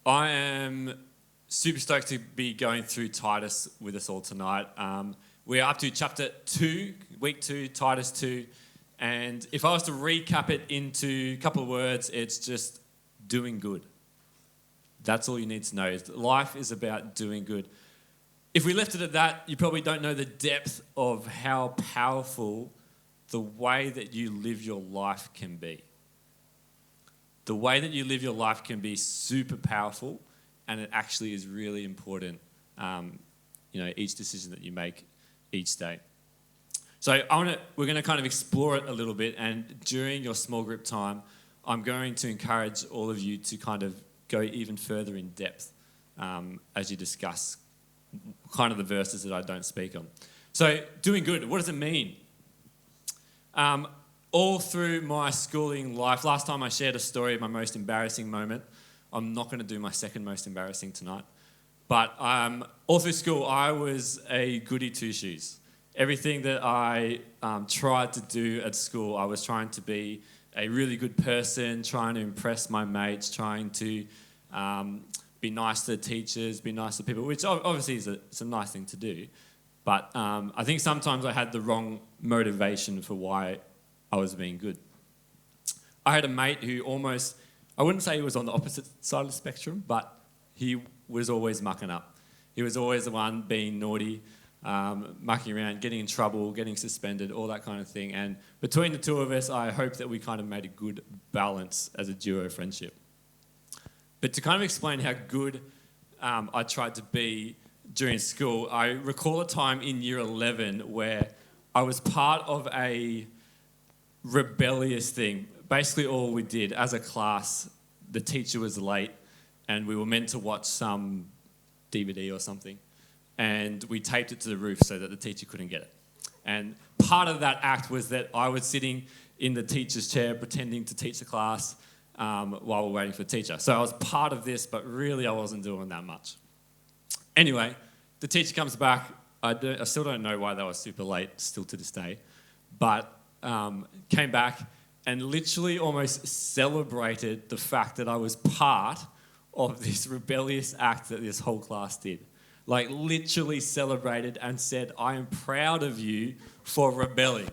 I am super stoked to be going through Titus with us all tonight. We're up to chapter 2, week 2, Titus 2. And if I was to recap it into a couple of words, it's just doing good. That's all you need to know. Life is about doing good. If we left it at that, you probably don't know the depth of how powerful the way that you live your life can be. The way that you live your life can be super powerful, and it actually is really important, each decision that you make each day. So we're going to kind of explore it a little bit, and during your small group time, I'm going to encourage all of you to kind of go even further in depth as you discuss kind of the verses that I don't speak on. So doing good, what does it mean? All through my schooling life, last time I shared a story of my most embarrassing moment. I'm not going to do my second most embarrassing tonight. But all through school, I was a goody two-shoes. Everything that I tried to do at school, I was trying to be a really good person, trying to impress my mates, trying to be nice to teachers, be nice to people, which obviously is it's a nice thing to do. But I think sometimes I had the wrong motivation for why I was being good. I had a mate who almost, I wouldn't say he was on the opposite side of the spectrum, but he was always mucking up. He was always the one being naughty, mucking around, getting in trouble, getting suspended, all that kind of thing. And between the two of us, I hope that we kind of made a good balance as a duo friendship. But to kind of explain how good I tried to be during school, I recall a time in year 11 where I was part of a rebellious thing. Basically all we did as a class, the teacher was late and we were meant to watch some DVD or something, and we taped it to the roof so that the teacher couldn't get it. And part of that act was that I was sitting in the teacher's chair pretending to teach the class while we're waiting for the teacher. So I was part of this, but really I wasn't doing that much. Anyway, the teacher comes back. I still don't know why they were super late, still to this day, but came back and literally almost celebrated the fact that I was part of this rebellious act that this whole class did. Like literally celebrated and said, "I am proud of you for rebelling."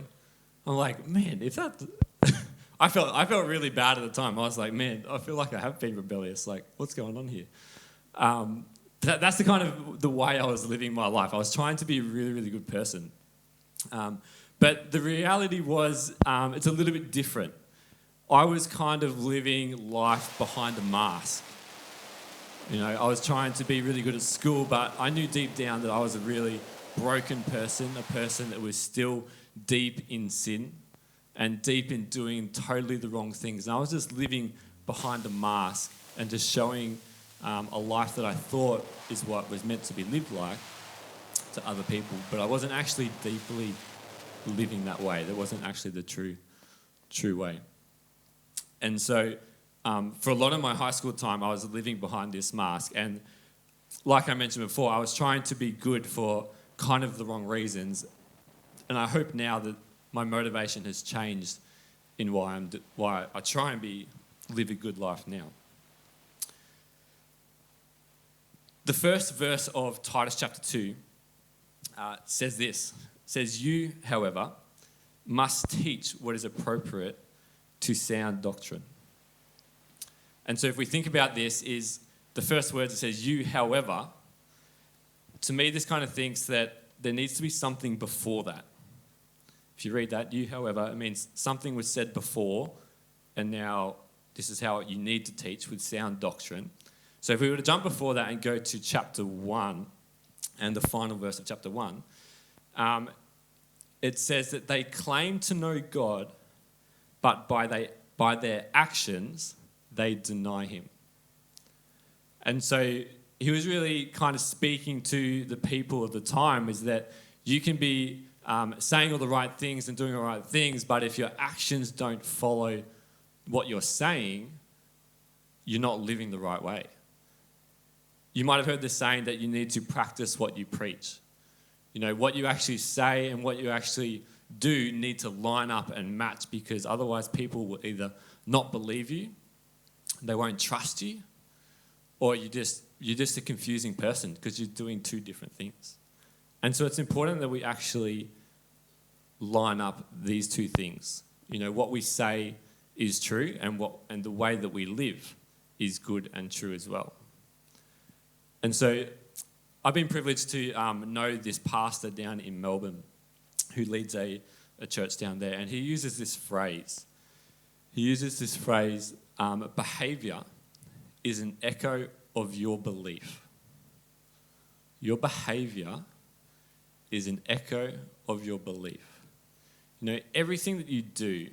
I'm like, man, if that... I felt really bad at the time. I was like, man, I feel like I have been rebellious. Like, what's going on here? That's the kind of the way I was living my life. I was trying to be a really, really good person. But the reality was it's a little bit different. I was kind of living life behind a mask. I was trying to be really good at school, but I knew deep down that I was a really broken person, a person that was still deep in sin and deep in doing totally the wrong things. And I was just living behind a mask and just showing a life that I thought is what was meant to be lived like to other people, but I wasn't actually deeply living that way. That wasn't actually the true way. And so for a lot of my high school time, I was living behind this mask. And like I mentioned before, I was trying to be good for kind of the wrong reasons. And I hope now that my motivation has changed in why I try and live a good life now. The first verse of Titus chapter 2 says this. It says, "You, however, must teach what is appropriate to sound doctrine." And so if we think about this, is the first word that says, "You, however," to me this kind of thinks that there needs to be something before that. If you read that, "You, however," it means something was said before, and now this is how you need to teach with sound doctrine. So if we were to jump before that and go to chapter 1 and the final verse of chapter 1, it says that they claim to know God, but by their actions, they deny him. And so he was really kind of speaking to the people of the time, is that you can be saying all the right things and doing all the right things, but if your actions don't follow what you're saying, you're not living the right way. You might have heard the saying that you need to practice what you preach. What you actually say and what you actually do need to line up and match, because otherwise people will either not believe you, they won't trust you, or you're just a confusing person because you're doing two different things. And so it's important that we actually line up these two things. You know, what we say is true, and the way that we live is good and true as well. And so I've been privileged to know this pastor down in Melbourne who leads a church down there, and he uses this phrase. Behaviour is an echo of your belief. Your behaviour is an echo of your belief. You know, everything that you do,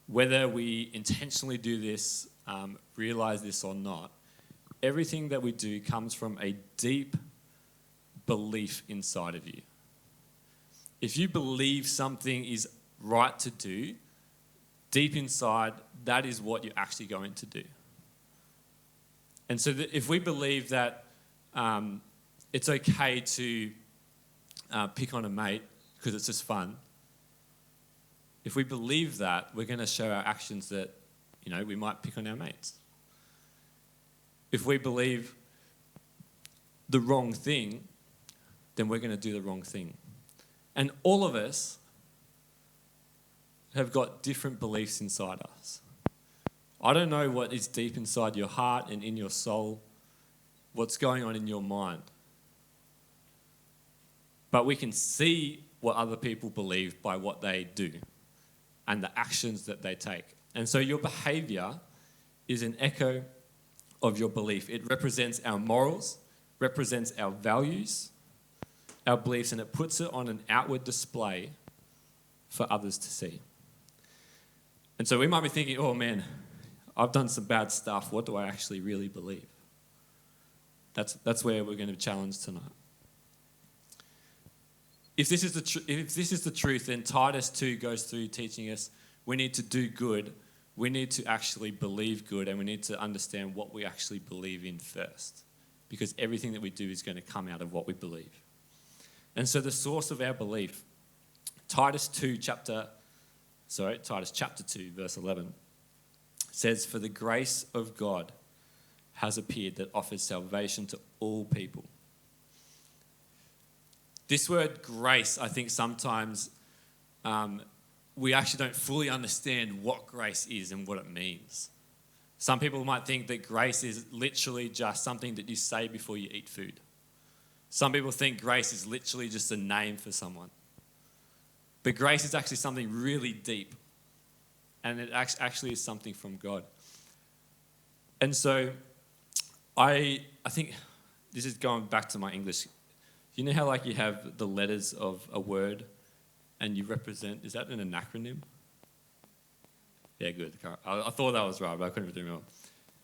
whether we intentionally do this, realise this or not, everything that we do comes from a deep belief inside of you. If you believe something is right to do, deep inside, that is what you're actually going to do. And so if we believe that it's okay to pick on a mate because it's just fun, if we believe that, we're going to show our actions that, you know, we might pick on our mates. If we believe the wrong thing, then we're going to do the wrong thing. And all of us have got different beliefs inside us. I don't know what is deep inside your heart and in your soul, what's going on in your mind. But we can see what other people believe by what they do and the actions that they take. And so your behaviour is an echo of your belief. It represents our morals, represents our values, our beliefs, and it puts it on an outward display for others to see. And so we might be thinking, oh man, I've done some bad stuff. What do I actually really believe? That's where we're going to challenge tonight. If this is the truth, then Titus 2 goes through teaching us we need to do good, we need to actually believe good, and we need to understand what we actually believe in first, because everything that we do is going to come out of what we believe. And so the source of our belief, Titus chapter 2, verse 11, says, "For the grace of God has appeared that offers salvation to all people." This word grace, I think sometimes we actually don't fully understand what grace is and what it means. Some people might think that grace is literally just something that you say before you eat food. Some people think grace is literally just a name for someone. But grace is actually something really deep. And it actually is something from God. And so I think this is going back to my English. You know how like you have the letters of a word and you represent, is that an acronym? Yeah, good. I thought that was right, but I couldn't remember.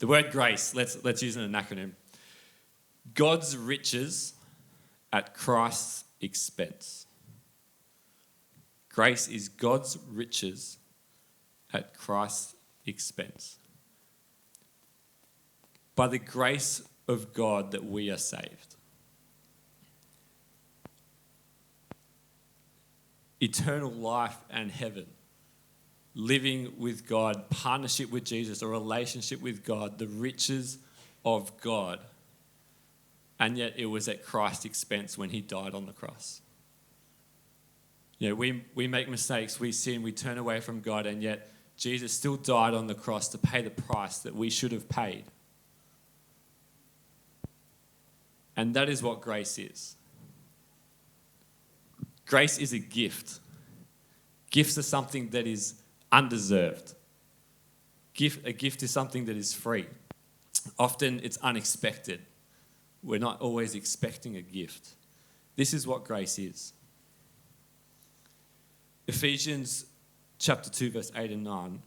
The word grace, let's use an acronym. God's riches at Christ's expense. Grace is God's riches at Christ's expense. By the grace of God that we are saved. Eternal life and heaven, living with God, partnership with Jesus, a relationship with God, the riches of God. And yet it was at Christ's expense when he died on the cross. You know, we make mistakes, we sin, we turn away from God, and yet Jesus still died on the cross to pay the price that we should have paid. And that is what grace is. Grace is a gift. Gifts are something that is undeserved. A gift is something that is free. Often it's unexpected. We're not always expecting a gift. This is what grace is. Ephesians chapter 2, verse 8 and 9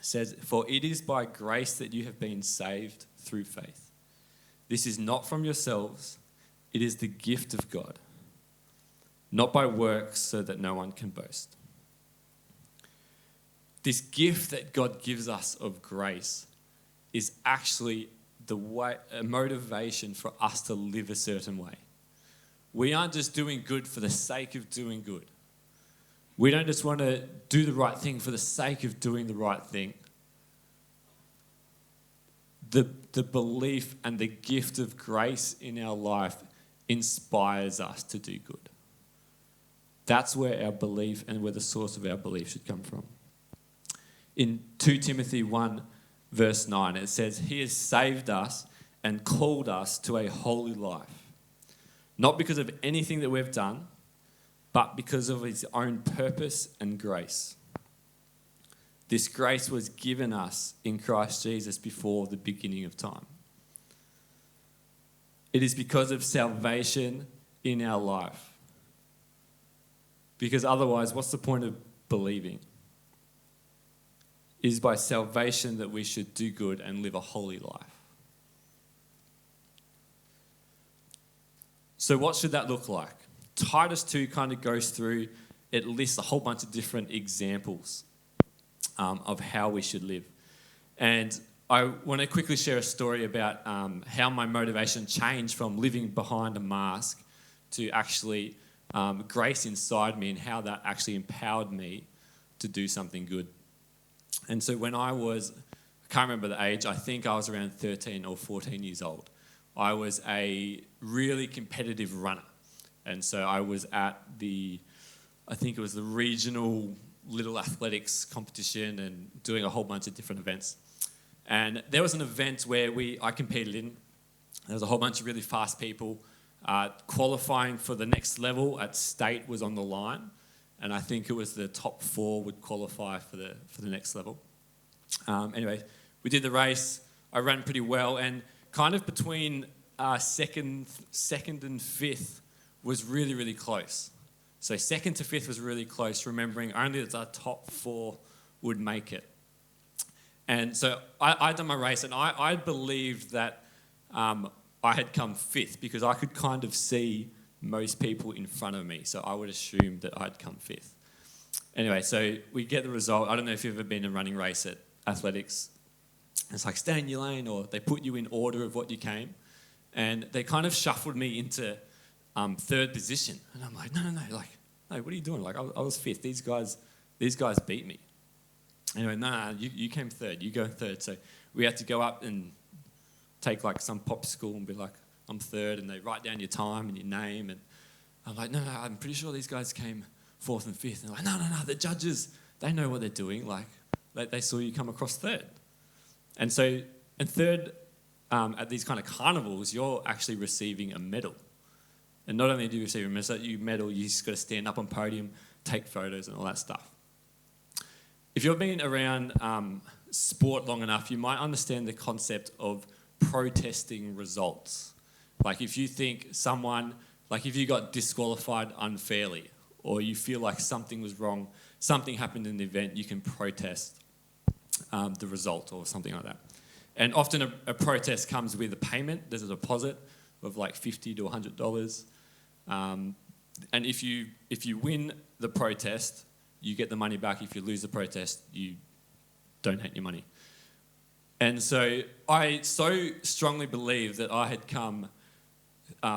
says, "For it is by grace that you have been saved through faith. This is not from yourselves, it is the gift of God, not by works so that no one can boast." This gift that God gives us of grace is actually a motivation for us to live a certain way. We aren't just doing good for the sake of doing good. We don't just want to do the right thing for the sake of doing the right thing. the belief and the gift of grace in our life inspires us to do good. That's where our belief and where the source of our belief should come from. In 2 Timothy 1, verse 9, it says, He has saved us and called us to a holy life, not because of anything that we've done, but because of His own purpose and grace. This grace was given us in Christ Jesus before the beginning of time. It is because of salvation in our life. Because otherwise, what's the point of believing? It is by salvation that we should do good and live a holy life. So what should that look like? Titus 2 kind of goes through, it lists a whole bunch of different examples of how we should live. And I want to quickly share a story about how my motivation changed from living behind a mask to actually grace inside me, and how that actually empowered me to do something good. And so when I can't remember the age, I think I was around 13 or 14 years old. I was a really competitive runner. And so I was at I think it was the regional little athletics competition and doing a whole bunch of different events. And there was an event where I competed in. There was a whole bunch of really fast people. Qualifying for the next level at state was on the line. And I think it was the top 4 would qualify for the next level. Anyway, we did the race. I ran pretty well. And kind of between second and fifth was really, really close. So second to fifth was really close, remembering only that the top 4 would make it. And so I'd done my race, and I believed that I had come fifth because I could kind of see most people in front of me. So I would assume that I'd come fifth. Anyway, so we get the result. I don't know if you've ever been in a running race at athletics. It's like stay in your lane, or they put you in order of what you came. And they kind of shuffled me into third position. And I'm like, no, like, no, what are you doing? Like, I was fifth. These guys beat me. Anyway, no, you came third. You go third. So we had to go up and take like some popsicle and be like, I'm third. And they write down your time and your name. And I'm like, no, I'm pretty sure these guys came fourth and fifth. And they're like, no, the judges, they know what they're doing. Like, they saw you come across third. And so, and third, at these kind of carnivals, you're actually receiving a medal. And not only do you receive a medal, you just got to stand up on podium, take photos and all that stuff. If you've been around sport long enough, you might understand the concept of protesting results. Like if you think if you got disqualified unfairly, or you feel like something was wrong, something happened in the event, you can protest the result or something like that. And often a protest comes with a payment. There's a deposit of like $50 to $100. And if you win the protest, you get the money back. If you lose the protest, you donate your money. And so I so strongly believe that I had come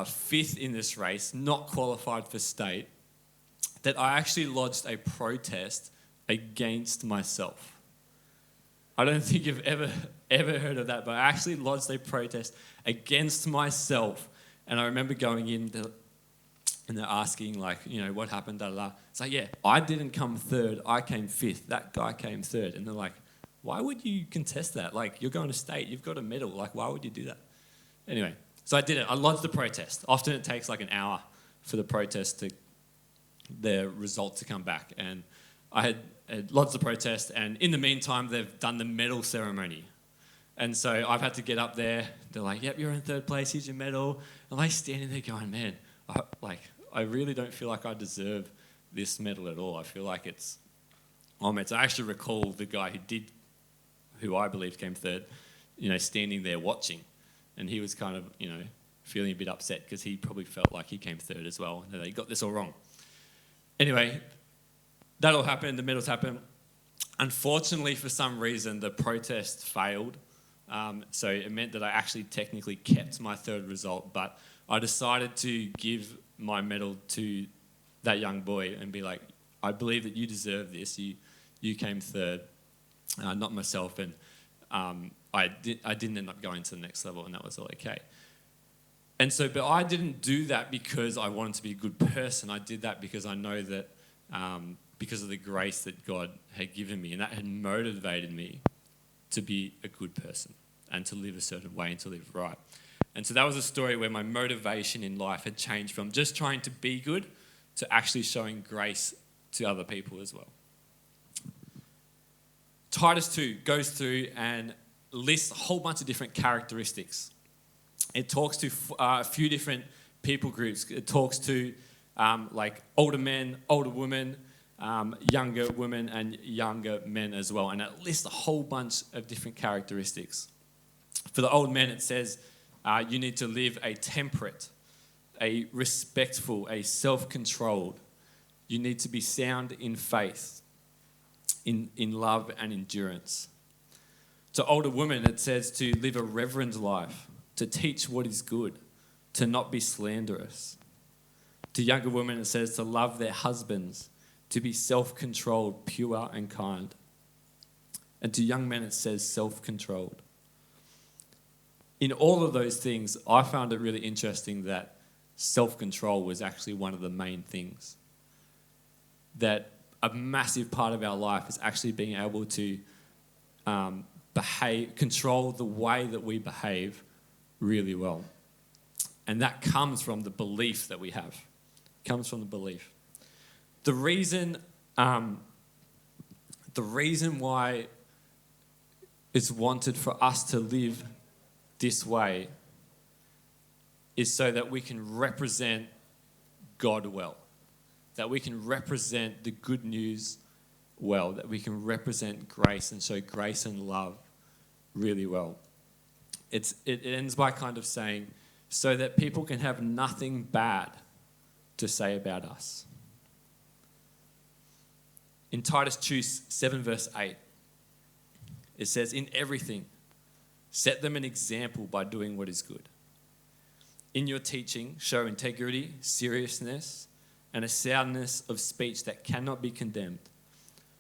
fifth in this race, not qualified for state, that I actually lodged a protest against myself. I don't think you've ever heard of that, but I actually lodged a protest against myself. And I remember going in and they're asking, like, what happened, da, da, da. It's like, yeah, I didn't come third, I came fifth. That guy came third. And they're like, why would you contest that? Like, you're going to state, you've got a medal. Like, why would you do that? Anyway, so I did it. I lodged the protest. Often it takes like an hour for the result to come back. And I had lodged the protest, and in the meantime, they've done the medal ceremony. And so I've had to get up there. They're like, yep, you're in third place, here's your medal. I'm like standing there going, man, I really don't feel like I deserve this medal at all. I feel like it's homage. I actually recall the guy who I believe came third, standing there watching. And he was kind of, feeling a bit upset because he probably felt like he came third as well. And they got this all wrong. Anyway, that all happened, the medals happened. Unfortunately, for some reason, the protest failed. So it meant that I actually technically kept my third result, but I decided to give my medal to that young boy and be like, I believe that you deserve this. You came third, not myself. And I didn't end up going to the next level, and that was all okay. And so, but I didn't do that because I wanted to be a good person. I did that because I know that because of the grace that God had given me, and that had motivated me to be a good person and to live a certain way and to live right. And so that was a story where my motivation in life had changed from just trying to be good to actually showing grace to other people as well. Titus 2 goes through and lists a whole bunch of different characteristics. It talks to a few different people groups. It talks to like older men, older women, younger women, and younger men as well. And it lists a whole bunch of different characteristics. For the old men, it says you need to live a temperate, a respectful, a self-controlled. You need to be sound in faith, in love and endurance. To older women, it says to live a reverend life, to teach what is good, to not be slanderous. To younger women, it says to love their husbands, to be self-controlled, pure and kind. And to young men, it says self-controlled. In all of those things, I found it really interesting that self-control was actually one of the main things. That a massive part of our life is actually being able to control the way that we behave really well. And that comes from the belief that we have. It comes from the belief. The reason why it's wanted for us to live this way is so that we can represent God well, that we can represent the good news well, that we can represent grace and show grace and love really well. It ends by kind of saying, so that people can have nothing bad to say about us. In Titus 2, 7 verse 8, it says, in everything, set them an example by doing what is good. In your teaching, show integrity, seriousness, and a soundness of speech that cannot be condemned,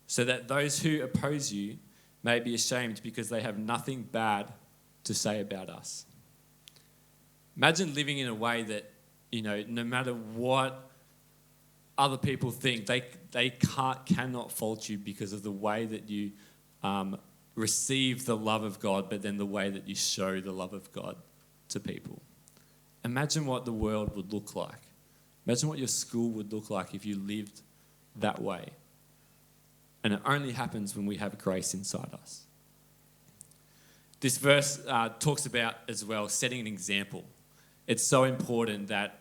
so that those who oppose you may be ashamed because they have nothing bad to say about us. Imagine living in a way that, no matter what other people think, they cannot fault you because of the way that you receive the love of God, but then the way that you show the love of God to people. Imagine what the world would look like. Imagine what your school would look like if you lived that way. And it only happens when we have grace inside us. This verse talks about as well setting an example. It's so important that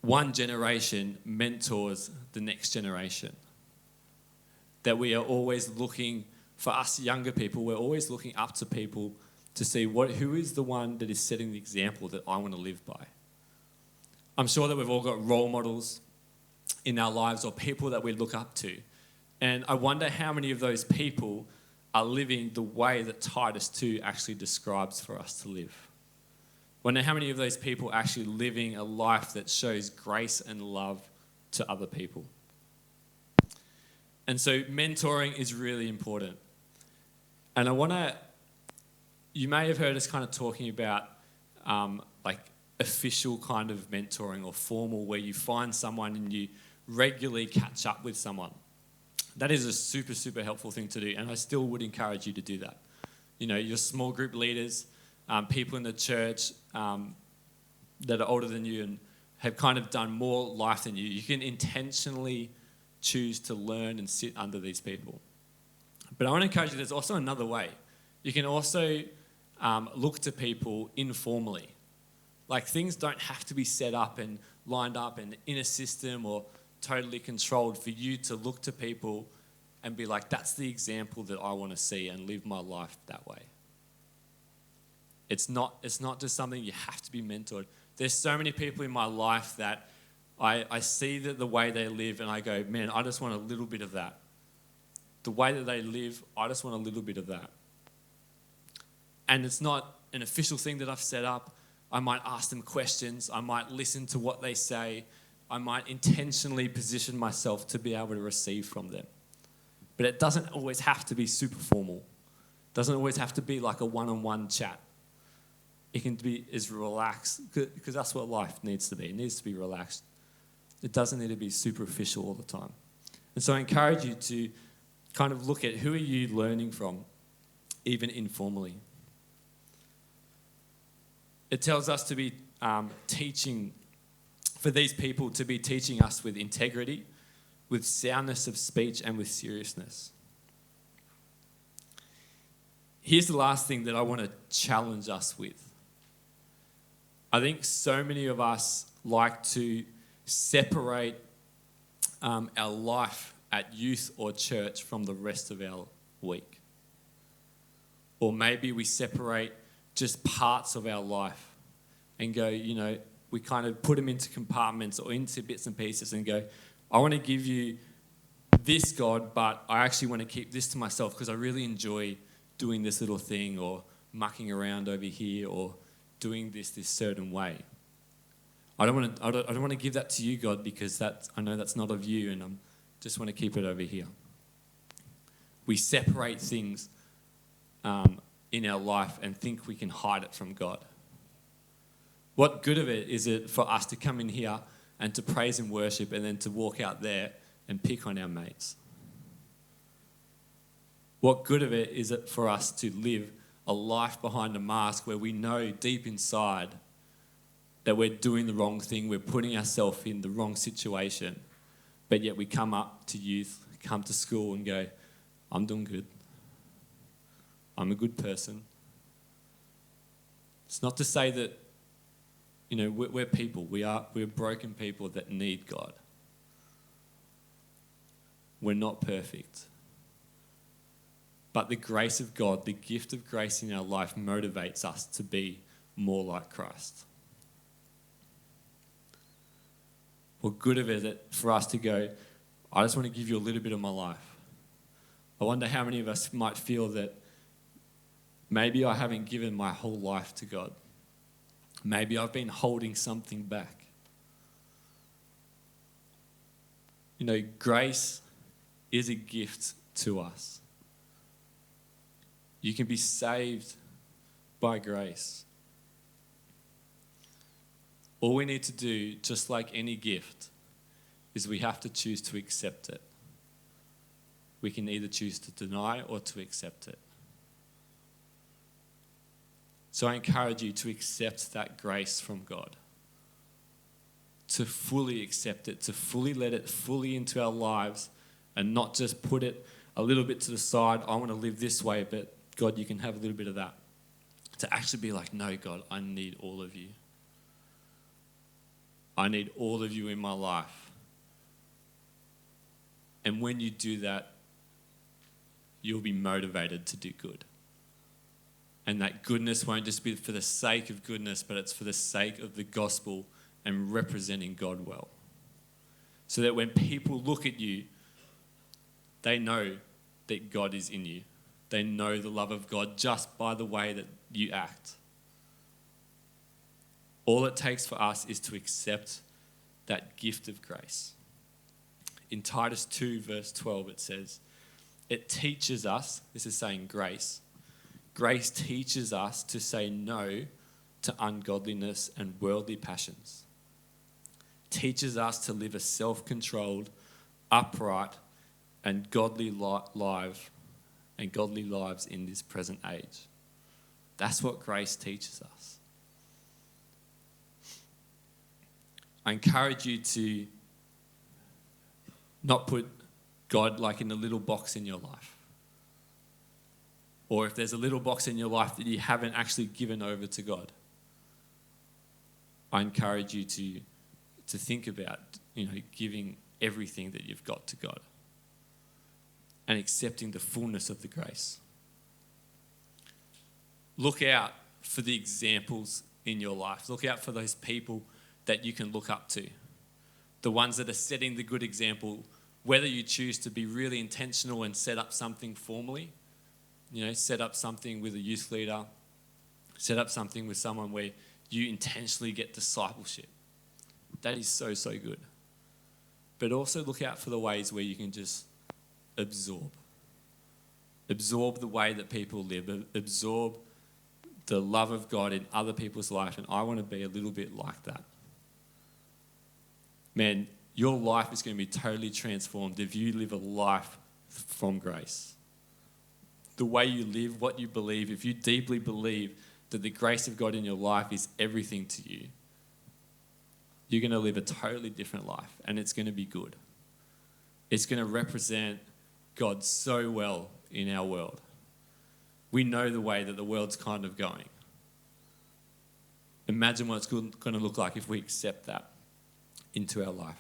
one generation mentors the next generation. That we are always looking, for us younger people, we're always looking up to people to see who is the one that is setting the example that I want to live by. I'm sure that we've all got role models in our lives or people that we look up to. And I wonder how many of those people are living the way that Titus 2 actually describes for us to live. I wonder how many of those people are actually living a life that shows grace and love to other people. And so mentoring is really important. And you may have heard us kind of talking about like official kind of mentoring or formal, where you find someone and you regularly catch up with someone. That is a super, super helpful thing to do, and I still would encourage you to do that. Your small group leaders, people in the church that are older than you and have kind of done more life than you, you can intentionally choose to learn and sit under these people. But I want to encourage you, there's also another way. You can also look to people informally. Like, things don't have to be set up and lined up and in a system or totally controlled for you to look to people and be like, that's the example that I want to see and live my life that way. It's not just something you have to be mentored. There's so many people in my life that I see that the way they live and I go, man, I just want a little bit of that. The way that they live, I just want a little bit of that. And it's not an official thing that I've set up. I might ask them questions. I might listen to what they say. I might intentionally position myself to be able to receive from them. But it doesn't always have to be super formal. Doesn't always have to be like a one-on-one chat. It can be as relaxed, because that's what life needs to be. It needs to be relaxed. It doesn't need to be superficial all the time. And so I encourage you to kind of look at who are you learning from, even informally. It tells us to be teaching, for these people to be teaching us with integrity, with soundness of speech, and with seriousness. Here's the last thing that I want to challenge us with. I think so many of us like to separate our life at youth or church from the rest of our week. Or maybe we separate just parts of our life and go, we kind of put them into compartments or into bits and pieces and go, I want to give you this, God, but I actually want to keep this to myself because I really enjoy doing this little thing or mucking around over here or doing this certain way. I don't want to give that to you, God, because I know that's not of you, and I just want to keep it over here. We separate things in our life and think we can hide it from God. What good of it is it for us to come in here and to praise and worship and then to walk out there and pick on our mates? What good of it is it for us to live a life behind a mask where we know deep inside that we're doing the wrong thing, we're putting ourselves in the wrong situation, but yet we come up to youth, come to school and go, I'm doing good. I'm a good person. It's not to say that, we're people. We're broken people that need God. We're not perfect. But the grace of God, the gift of grace in our life motivates us to be more like Christ. What good of it is it for us to go, I just want to give you a little bit of my life. I wonder how many of us might feel that maybe I haven't given my whole life to God. Maybe I've been holding something back. Grace is a gift to us. You can be saved by grace. All we need to do, just like any gift, is we have to choose to accept it. We can either choose to deny or to accept it. So I encourage you to accept that grace from God. To fully accept it, to fully let it fully into our lives and not just put it a little bit to the side. I want to live this way, but God, you can have a little bit of that. To actually be like, no, God, I need all of you. I need all of you in my life. And when you do that, you'll be motivated to do good. And that goodness won't just be for the sake of goodness, but it's for the sake of the gospel and representing God well. So that when people look at you, they know that God is in you. They know the love of God just by the way that you act. All it takes for us is to accept that gift of grace. In Titus 2 verse 12 it says, it teaches us, this is saying grace teaches us to say no to ungodliness and worldly passions. Teaches us to live a self-controlled, upright, and godly lives in this present age. That's what grace teaches us. I encourage you to not put God like in a little box in your life. Or if there's a little box in your life that you haven't actually given over to God, I encourage you to think about, giving everything that you've got to God and accepting the fullness of the grace. Look out for the examples in your life. Look out for those people that you can look up to. The ones that are setting the good example, whether you choose to be really intentional and set up something formally, set up something with a youth leader, set up something with someone where you intentionally get discipleship. That is so, so good. But also look out for the ways where you can just absorb. absorb the way that people live, absorb the love of God in other people's life, and I want to be a little bit like that. Man, your life is going to be totally transformed if you live a life from grace. The way you live, what you believe, if you deeply believe that the grace of God in your life is everything to you, you're going to live a totally different life, and it's going to be good. It's going to represent God so well in our world. We know the way that the world's kind of going. Imagine what it's going to look like if we accept that into our life.